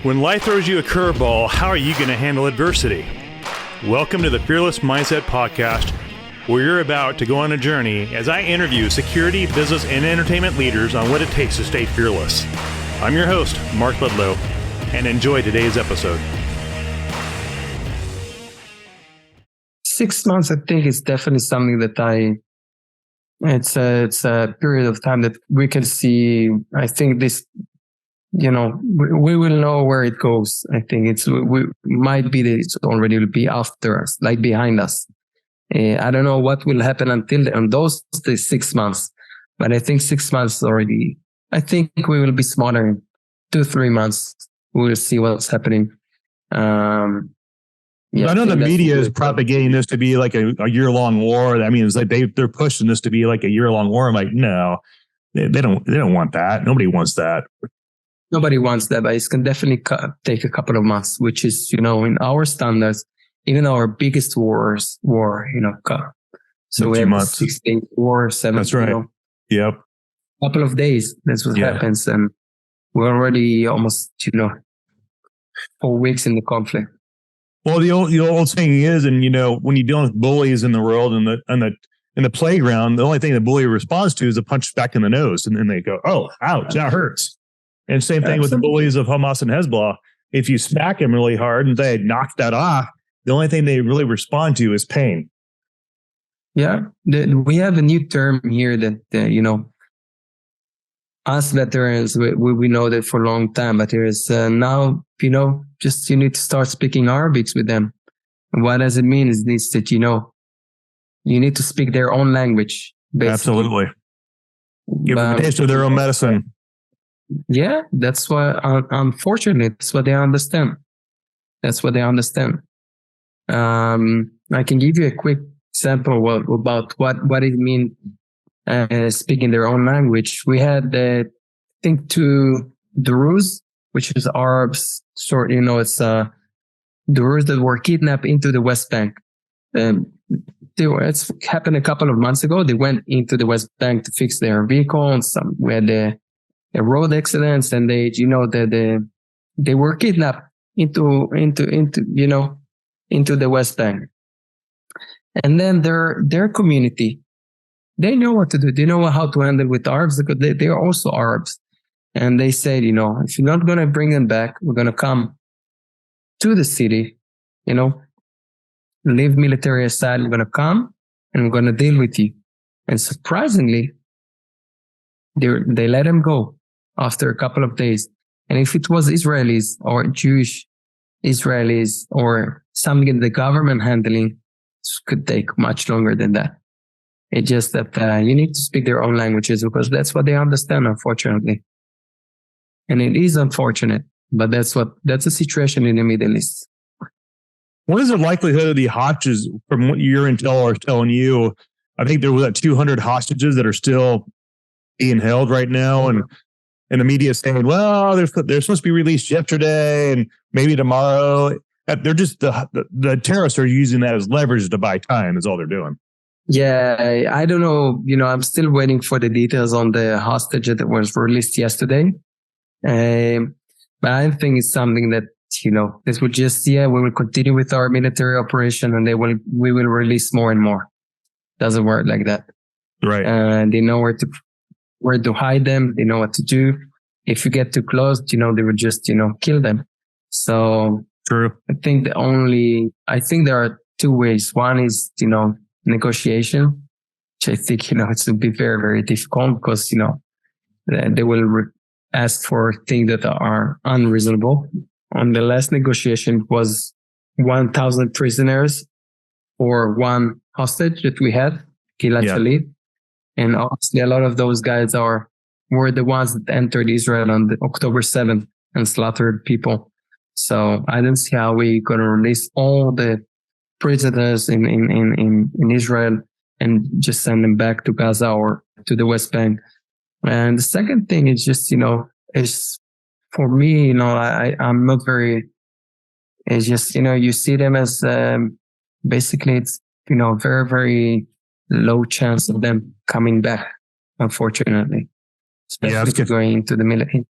When life throws you a curveball, how are you going to handle adversity? Welcome to the Fearless Mindset Podcast, where you're about to go on a journey as I interview security, business, and entertainment leaders on what it takes to stay fearless. I'm your host, Mark Ledlow, and enjoy today's episode. 6 months, I think, is definitely something that it's a period of time that we can see. I think this, we will know where it goes. I think we might be that it's already will be after us, like behind us. I don't know what will happen until on those 6 months, but I think 6 months already. I think we will be smarter in 2-3 months. We will see what's happening. I know the media is propagating this to be like a year-long war. I mean, it's like they're pushing this to be like a year-long war. I'm like, no, they don't want that. Nobody wants that. Nobody wants that, but it can definitely take a couple of months, which is, in our standards, even our biggest war. So we have 6 days war, 7. That's right. Yep. Couple of days. That's what happens, and we're already almost 4 weeks in the conflict. Well, the old saying is, and when you're dealing with bullies in the world and in the playground, the only thing the bully responds to is a punch back in the nose, and then they go, "Oh, ouch, that hurts." And same thing with the bullies of Hamas and Hezbollah. If you smack them really hard and they knock that off, the only thing they really respond to is pain. Yeah, we have a new term here that us veterans, we know that for a long time, but there is now, just you need to start speaking Arabic with them. And what does it mean? It needs that, you need to speak their own language. Basically. Absolutely. Give them a taste of their own medicine. Yeah, that's what, unfortunately, that's what they understand. I can give you a quick example about what it means. Speaking their own language. We had, I think, 2 Druze, which is Arabs, it's Druze that were kidnapped into the West Bank. It's happened a couple of months ago. They went into the West Bank to fix their vehicle, and we had a road accidents, and they were kidnapped into the West Bank. And then their community, they know what to do. They know how to handle with Arabs because they are also Arabs. And they said, if you're not going to bring them back, we're going to come to the city, leave military aside. We're going to come and we're going to deal with you. And surprisingly, they let them go after a couple of days. And if it was Israelis or Jewish Israelis or something in the government handling, it could take much longer than that. It's just that you need to speak their own languages because that's what they understand, unfortunately. And it is unfortunate, but that's the situation in the Middle East. What is the likelihood of the hostages, from what your intel are telling you? I think there was 200 hostages that are still being held right now, and the media is saying, well, they're supposed to be released yesterday and maybe tomorrow. They're just the terrorists are using that as leverage to buy time. Is all they're doing. Yeah, I don't know. I'm still waiting for the details on the hostage that was released yesterday. But I think it's something that, this will just, we will continue with our military operation and we will release more and more. Doesn't work like that. Right. They know where to hide them. They know what to do. If you get too close, they will just, kill them. So true. I think there are 2 ways. One is, negotiation, which I think, it's to be very, very difficult because, they will ask for things that are unreasonable. On the last negotiation was 1,000 prisoners for 1 hostage that we had, Gilad Shalit. And obviously a lot of those guys were the ones that entered Israel on October 7th and slaughtered people. So I don't see how we're going to release all the prisoners in Israel and just send them back to Gaza or to the West Bank. And the second thing is just, is for me, I'm not very, it's just, you see them as, basically it's, very, very low chance of them coming back, unfortunately. Especially going into the military,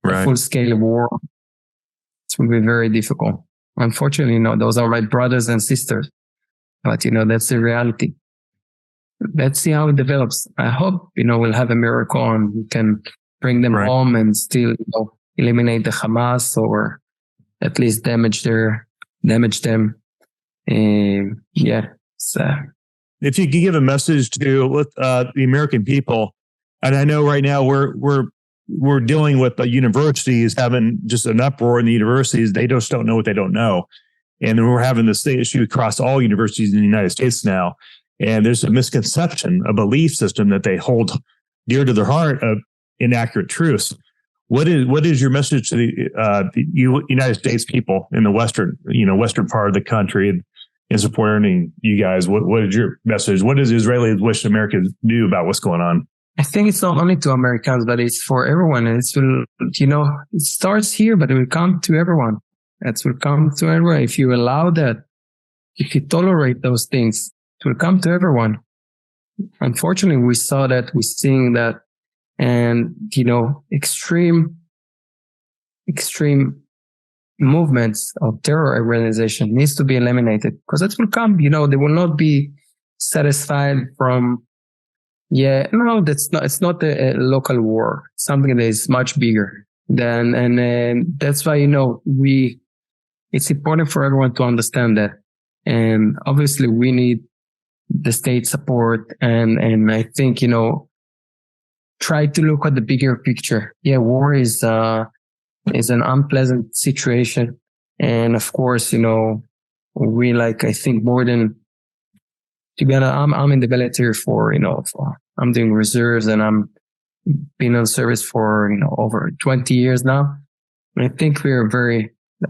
full scale war. It will be very difficult. Unfortunately, those are my brothers and sisters. But, that's the reality. Let's see how it develops. I hope, we'll have a miracle and we can bring them home and still, eliminate the Hamas or at least damage them. So. If you could give a message to the American people, and I know right now we're dealing with the universities having just an uproar in the universities. They just don't know what they don't know. And we're having this issue across all universities in the United States now. And there's a misconception, a belief system that they hold dear to their heart of inaccurate truths. What is your message to the United States people in the western part of the country in supporting you guys? What is your message? What does Israelis wish Americans knew about what's going on? I think it's not only to Americans, but it's for everyone. It starts here, but it will come to everyone. It will come to everyone. If you allow that, if you tolerate those things, it will come to everyone. Unfortunately, we saw that, we're seeing that, and, extreme movements of terror organization needs to be eliminated because it will come, they will not be satisfied from, it's not a local war, something that is much bigger than, and that's why, it's important for everyone to understand that. And obviously we need the state support and I think, try to look at the bigger picture. Yeah, war is an unpleasant situation. And of course, we I think more than, to be honest, I'm in the military I'm doing reserves and I'm been on service for, over 20 years now. And I think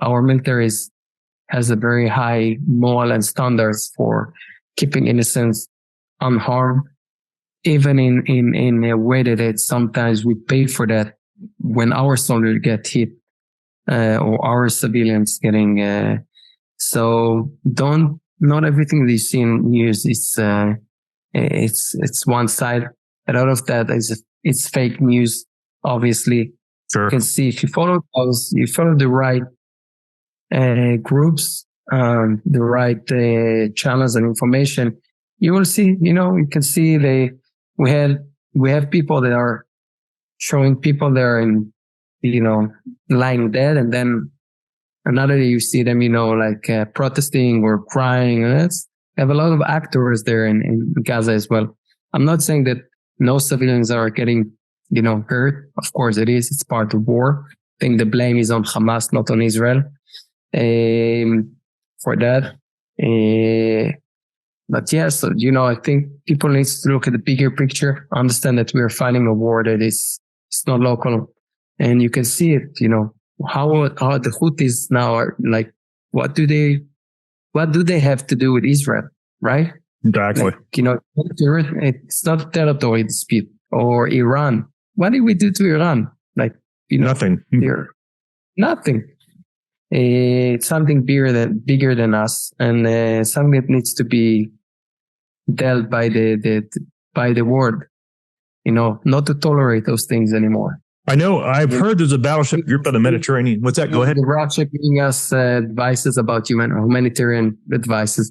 our military has a very high moral and standards for keeping innocents unharmed, even in a way that sometimes we pay for that when our soldiers get hit, or our civilians getting, so not everything that you see in news is, it's one side. A lot of that it's fake news, obviously. Sure. You can see if you follow the right, groups, the right, channels and information, you will see, you can see we have people that are showing people that are in, lying dead. And then another day you see them, protesting or crying. And have a lot of actors there in Gaza as well. I'm not saying that no civilians are getting, hurt. Of course it is. It's part of war. I think the blame is on Hamas, not on Israel, for that. But yeah, so, I think people need to look at the bigger picture, understand that we are fighting a war that it's not local. And you can see it, how the Houthis now are what do they have to do with Israel, right? Exactly. It's not a territory dispute. Or Iran. What did we do to Iran? Nothing. Nothing. It's something bigger than us, and something that needs to be dealt by the world. Not to tolerate those things anymore. I know. I've heard there's a battleship group in the Mediterranean. What's that? Go ahead. The Russia giving us advices about humanitarian advices.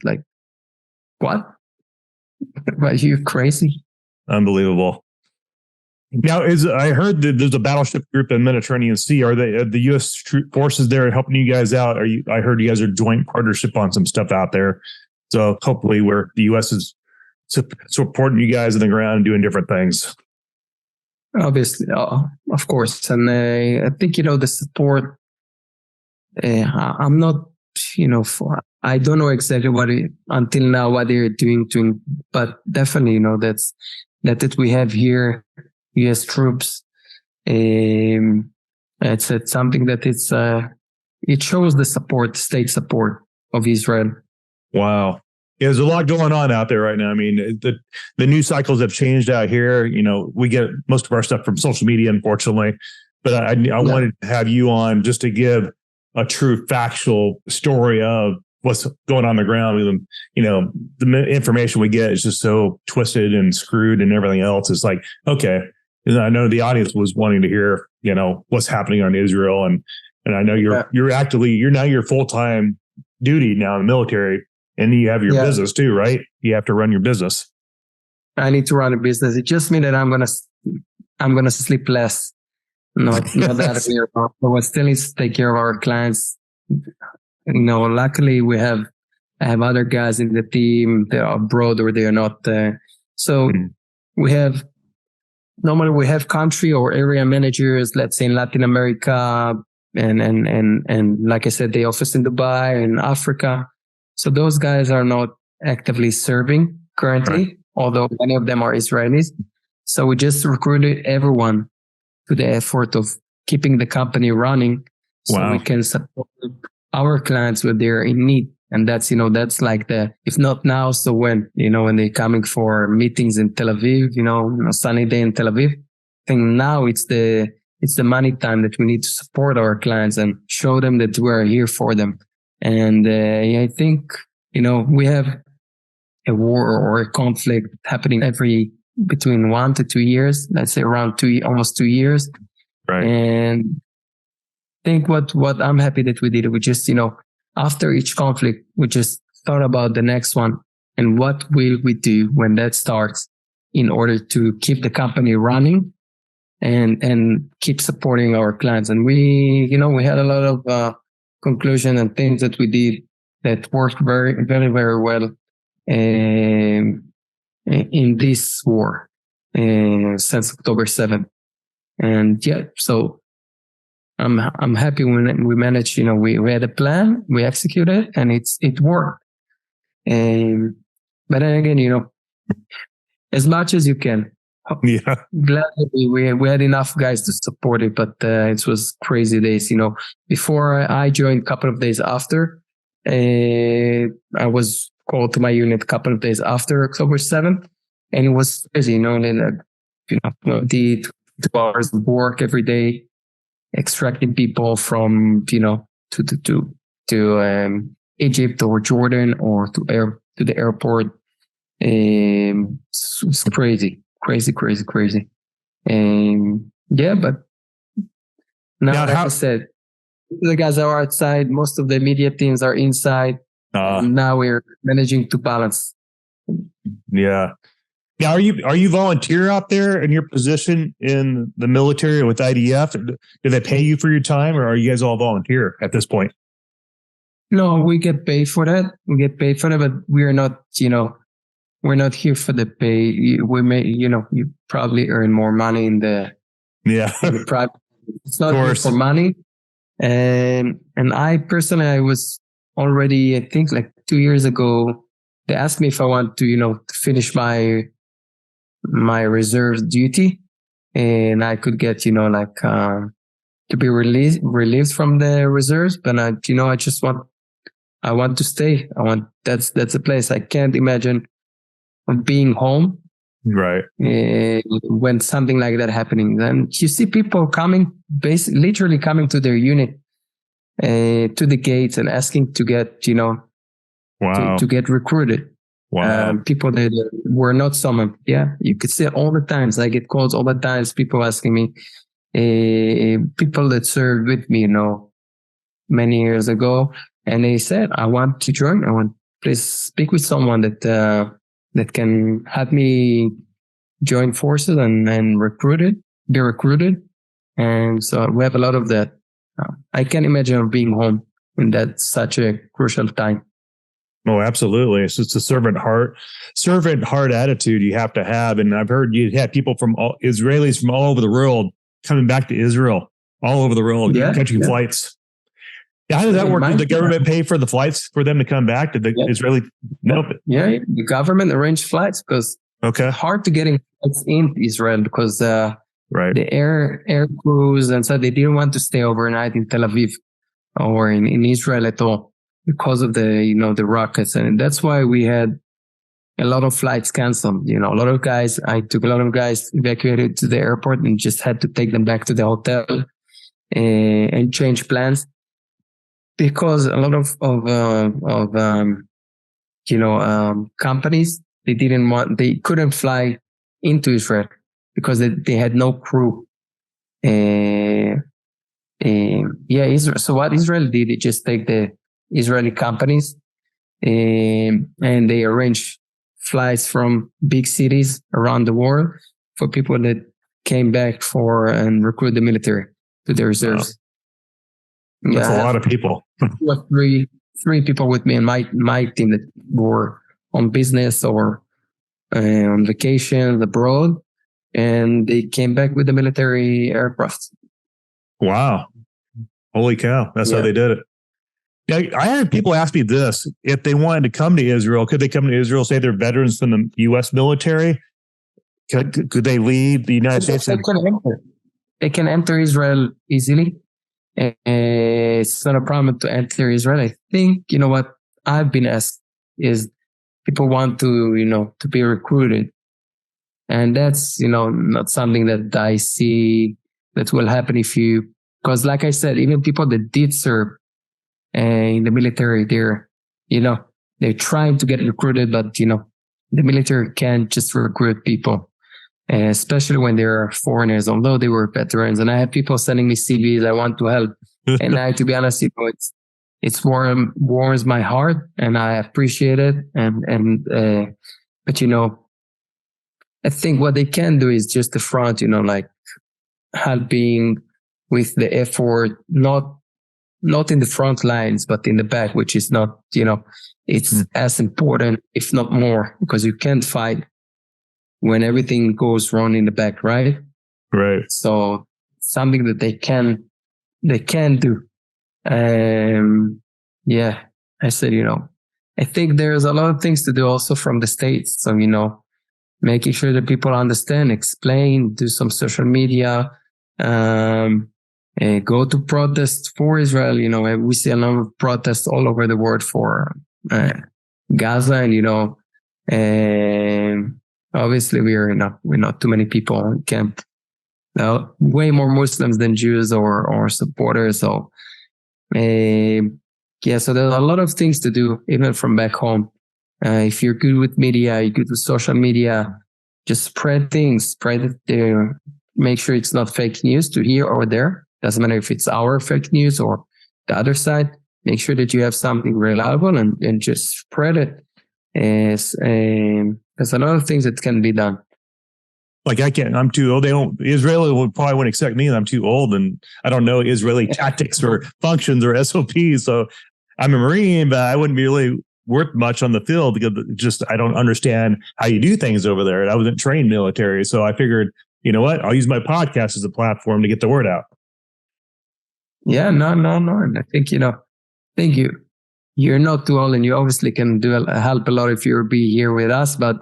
What? Are you crazy? Unbelievable. Now, I heard that there's a battleship group in the Mediterranean Sea. Are the U.S. forces there helping you guys out? I heard you guys are joint partnership on some stuff out there. So hopefully, where the U.S. is supporting you guys on the ground, doing different things. Obviously, of course, and I think the support. I'm not, I don't know exactly until now what they're doing, but definitely, that we have here. U.S. troops. It's something that it shows the state support of Israel. Wow. Yeah, there's a lot going on out there right now. I mean, the news cycles have changed out here. We get most of our stuff from social media, unfortunately. But I wanted to have you on just to give a true factual story of what's going on the ground. The information we get is just so twisted and screwed and everything else. It's okay. And I know the audience was wanting to hear, what's happening on Israel and And I know you're now your full-time duty now in the military, and you have your business too, right? You have to run your business. I need to run a business. It just means that I'm gonna sleep less. Not that we're, but we still need to take care of our clients. Luckily I have other guys in the team. They're abroad or they are not. So normally we have country or area managers, let's say in Latin America, and like I said, the office in Dubai and Africa. So those guys are not actively serving currently, although many of them are Israelis. So we just recruited everyone to the effort of keeping the company running so we can support our clients when they're in need. And that's like if not now, so when they're coming for meetings in Tel Aviv, a sunny day in Tel Aviv. I think now it's the money time that we need to support our clients and show them that we're here for them. And I think, we have a war or a conflict happening between 1 to 2 years, let's say around almost 2 years. Right. And I think what I'm happy that we did, we just, after each conflict, we just thought about the next one and what will we do when that starts in order to keep the company running and keep supporting our clients. And we had a lot of conclusion and things that we did that worked very, very, very well in this war since October 7th. And so I'm happy when we managed, we had a plan, we executed, and it worked. But then again, as much as you can. Yeah. Gladly, we had enough guys to support it, but it was crazy days. Before I joined, a couple of days after, I was called to my unit a couple of days after October 7th, and it was crazy. The 2 hours of work every day, extracting people from to Egypt or Jordan or to the airport. It's crazy. But now, like I said, the guys are outside. Most of the media teams are inside. Now we're managing to balance. Yeah. Now, are you volunteer out there in your position in the military with IDF? Do they pay you for your time, or are you guys all volunteer at this point? No, we get paid for that. But we're not, we're not here for the pay. We may, you probably earn more money in the private. It's not here for money. And I personally, I was already, I think like 2 years ago, they asked me if I want to, finish my reserve duty, and I could get, to be released from the reserves. But I want to stay. That's a place I can't imagine of being home. Right. When something like that happening, then you see people coming, literally coming to their unit, to the gates and asking to get, to get recruited. Wow. People that were not summoned. Yeah. You could see it all the times. I get calls all the times. People asking me, people that served with me, many years ago. And they said, I want to join. I want, please speak with someone that can help me join forces and be recruited. And so we have a lot of that. I can't imagine being home when that's such a crucial time. Oh, absolutely. It's just a servant heart attitude you have to have. And I've heard you had people Israelis from all over the world coming back to Israel, all over the world, catching flights. How does that work? Did the government pay for the flights for them to come back? Did the Israeli? Nope. Yeah, the government arranged flights because it's hard to get flights in Israel because the air crews, and so they didn't want to stay overnight in Tel Aviv or in Israel at all because of the the rockets, and that's why we had a lot of flights canceled. I took a lot of guys evacuated to the airport and just had to take them back to the hotel and change plans. Because a lot of companies, they couldn't fly into Israel because they had no crew. Israel. So what Israel did, it just take the Israeli companies and they arrange flights from big cities around the world for people that came back for and recruit the military to the reserves. Wow. That's a lot of people. Three people with me and my team that were on business or on vacation abroad, and they came back with the military aircraft. Wow. Holy cow. That's how they did it. Yeah, I had people ask me this: if they wanted to come to Israel, could they come to Israel, say they're veterans from the U.S. military? Could they leave the United States? They can enter Israel easily. It's not a problem to enter Israel. I think, what I've been asked is people want to be recruited. And that's, not something that I see that will happen because like I said, even people that did serve in the military, they're trying to get recruited, but, the military can't just recruit people, especially when they're foreigners, although they were veterans. And I have people sending me CVs. I want to help. And to be honest, it's warms my heart and I appreciate it. But, I think what they can do is just the front, like helping with the effort, not in the front lines, but in the back, which is not, it's as important, if not more, because you can't fight when everything goes wrong in the back, right? Right. So something that they can do. I said, I think there's a lot of things to do also from the States. So, making sure that people understand, explain, do some social media, go to protest for Israel. We see a lot of protests all over the world for Gaza, and obviously we're not too many people in camp. Way more Muslims than Jews or supporters. So, so there's a lot of things to do, even from back home. If you're good with media, you're good with social media, just spread things, spread it there. Make sure it's not fake news to here or there. Doesn't matter if it's our fake news or the other side. Make sure that you have something reliable and just spread it. There's a lot of things that can be done. Like I'm too old. Israeli probably wouldn't accept me. I'm too old and I don't know Israeli tactics or functions or SOPs. So I'm a Marine, but I wouldn't be really worth much on the field because I don't understand how you do things over there. And I wasn't trained military. So I figured, you know what? I'll use my podcast as a platform to get the word out. Yeah, no. And I think, you're not too old and you obviously can help a lot if you be here with us. But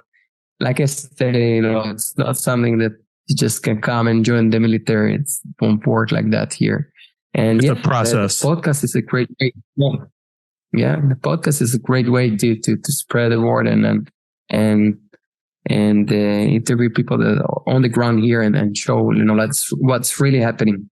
like I said, it's not something that you just can come and join the military. It won't work like that here. And it's a process. The podcast is a great way. Yeah, the podcast is a great way to spread the word and interview people that are on the ground here and show that's what's really happening.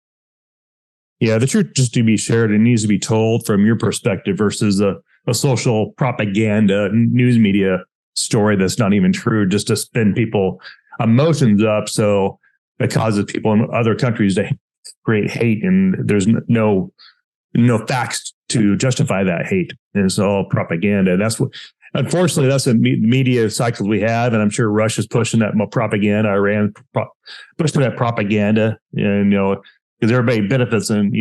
Yeah, the truth just to be shared and needs to be told from your perspective versus a social propaganda news media story that's not even true, just to spin people emotions up. So that causes people in other countries to create hate, and there's no facts to justify that hate. And it's all propaganda. Unfortunately, that's the media cycles we have. And I'm sure Russia's pushing that propaganda. Iran pushing that propaganda, and, because everybody benefits in,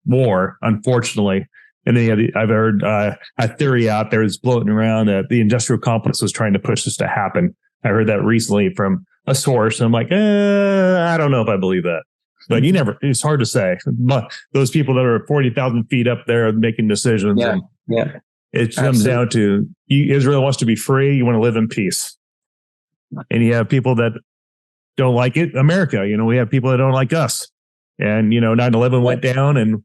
war, unfortunately. And then I've heard a theory out there that's floating around that the industrial complex was trying to push this to happen. I heard that recently from a source. And I'm like, I don't know if I believe that. But it's hard to say. Those people that are 40,000 feet up there making decisions. Yeah. It comes down to Israel wants to be free. You want to live in peace. And you have people that don't like it. America, we have people that don't like us. And, 9/11 went down and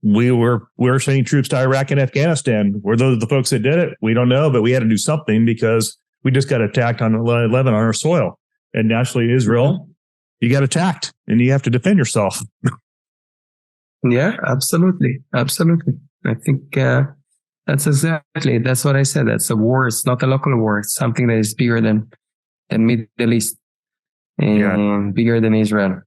we were sending troops to Iraq and Afghanistan. Were those the folks that did it? We don't know, but we had to do something because we just got attacked on 9/11 on our soil. And naturally, Israel, you got attacked and you have to defend yourself. Yeah, absolutely. I think that's what I said. That's a war. It's not a local war. It's something that is bigger than Middle East and bigger than Israel.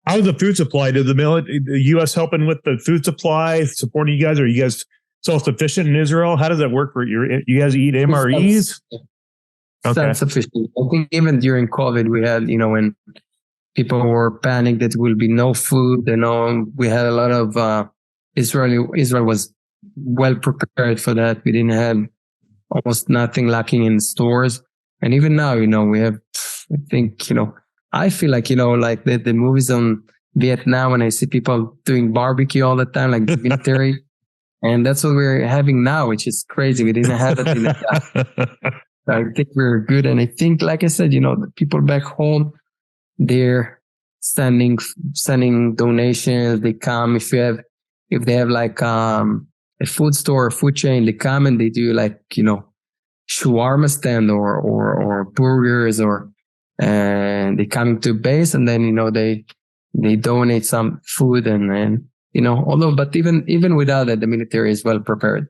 How's the food supply? Did the U.S. helping with the food supply, supporting you guys? Are you guys self-sufficient in Israel? How does that work for you? You guys eat MREs? Self-sufficient. I think even during COVID, we had, when people were panicked that there will be no food, we had a lot of Israel was well prepared for that. We didn't have almost nothing lacking in stores. And even now, we have, I think, I feel like, like the movies on Vietnam, when I see people doing barbecue all the time, like the military. And that's what we're having now, which is crazy. We didn't have it in the past. I think we're good. And I think, like I said, the people back home, they're sending donations. They come if they have like a food store or food chain, they come and they do like, shawarma stand or burgers and they come to base and then, they donate some food and but even without that, the military is well prepared.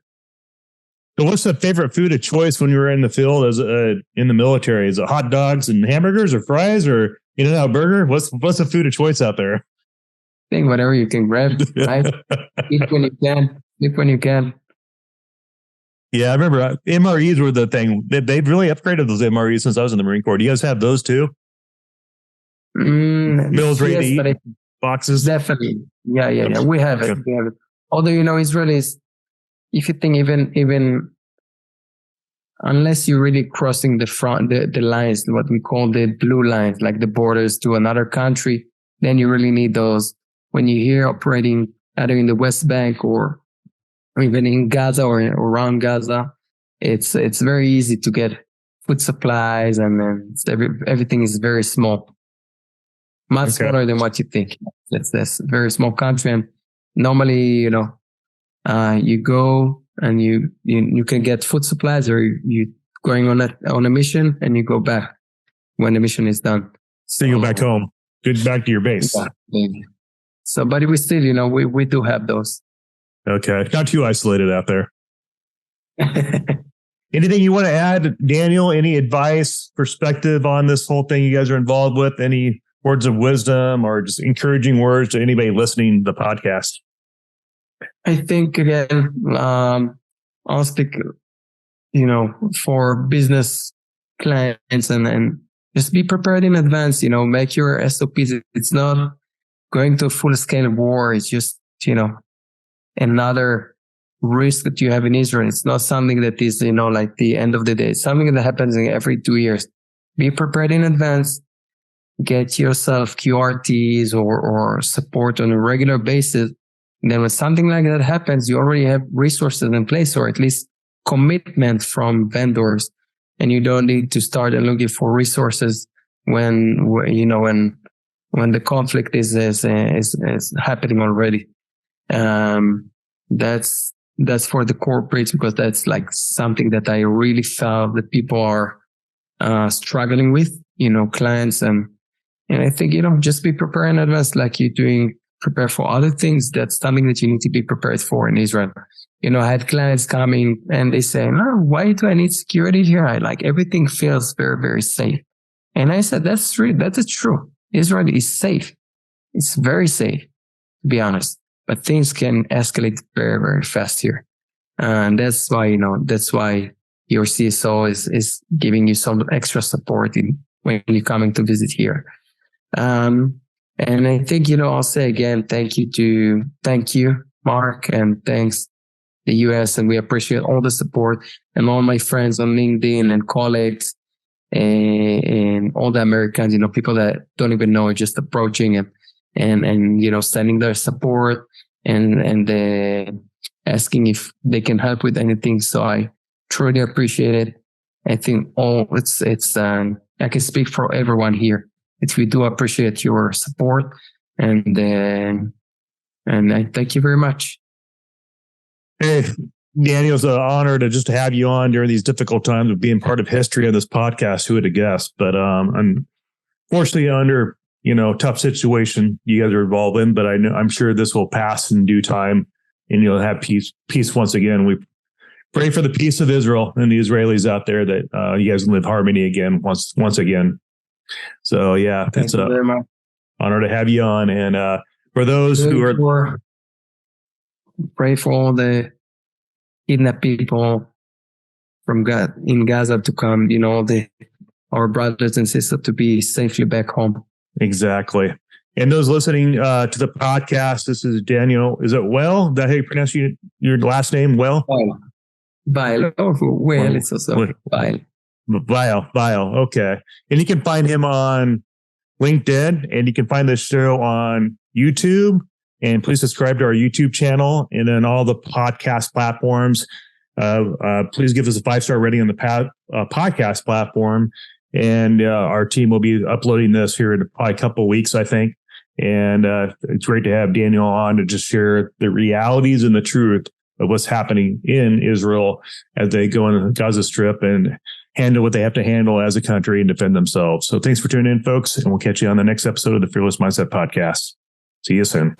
So what's the favorite food of choice when you were in the field as in the military? Is it hot dogs and hamburgers or fries or In-N-Out Burger? What's the food of choice out there? I think whatever you can grab, right? Eat when you can, sleep when you can. Yeah, I remember MREs were the thing. They've really upgraded those MREs since I was in the Marine Corps. Do you guys have those too? Meals ready to eat boxes? Definitely. Yeah. We have it. Although, Israelis, if you think even unless you're really crossing the lines, what we call the blue lines, like the borders to another country, then you really need those. When you're here operating either in the West Bank or even in Gaza or around Gaza, it's very easy to get food supplies, and then everything is very small, much smaller than what you think. It's this very small country, and normally, you go and you can get food supplies, or you going on a mission and you go back when the mission is done. So you go back home, get back to your base. Yeah. So, but we still, we do have those. Okay. Not too isolated out there. Anything you want to add, Daniel? Any advice, perspective on this whole thing you guys are involved with? Any words of wisdom or just encouraging words to anybody listening to the podcast? I think, again, I'll speak, for business clients and just be prepared in advance, make your SOPs. It's not going to a full scale war. It's just, another risk that you have in Israel. It's not something that is, like the end of the day. It's something that happens every 2 years. Be prepared in advance. Get yourself QRTs or support on a regular basis. And then when something like that happens, you already have resources in place, or at least commitment from vendors, and you don't need to start looking for resources when the conflict is happening already. That's for the corporates, because that's like something that I really felt that people are struggling with, clients, and I think, just be prepared in advance, like you're doing. Prepare for other things. That's something that you need to be prepared for in Israel. I had clients coming and they say, "No, why do I need security here? Everything feels very, very safe." And I said, "That's true. That is true. Israel is safe. It's very safe, to be honest. But things can escalate very, very fast here, and that's why your CSO is giving you some extra support when you're coming to visit here." And I think, I'll say again, thank you, Mark, and thanks the US. And we appreciate all the support and all my friends on LinkedIn and colleagues and all the Americans, people that don't even know, just approaching and sending their support and asking if they can help with anything. So I truly appreciate it. I think I can speak for everyone here. We do appreciate your support, and I thank you very much. Hey, Daniel, it's an honor to just have you on during these difficult times of being part of history of this podcast. Who would have guessed? But unfortunately, under tough situation you guys are involved in, but I'm sure this will pass in due time, and you'll have peace once again. We pray for the peace of Israel and the Israelis out there, that you guys live harmony again once again. So yeah, thank you very much. Honor to have you on. And for those who are... Pray for all the kidnapped people in Gaza to come, our brothers and sisters to be safely back home. Exactly. And those listening to the podcast, this is Daniel. Is it Well? Is that how you pronounce your last name? Well? Weil. Well, it's also Weil. Weil. Okay. And you can find him on LinkedIn, and you can find this show on YouTube. And please subscribe to our YouTube channel and then all the podcast platforms. Please give us a 5-star rating on the podcast platform. And our team will be uploading this here in probably a couple of weeks, I think. And it's great to have Daniel on to just share the realities and the truth of what's happening in Israel as they go into the Gaza Strip and handle what they have to handle as a country and defend themselves. So thanks for tuning in, folks. And we'll catch you on the next episode of the Fearless Mindset Podcast. See you soon.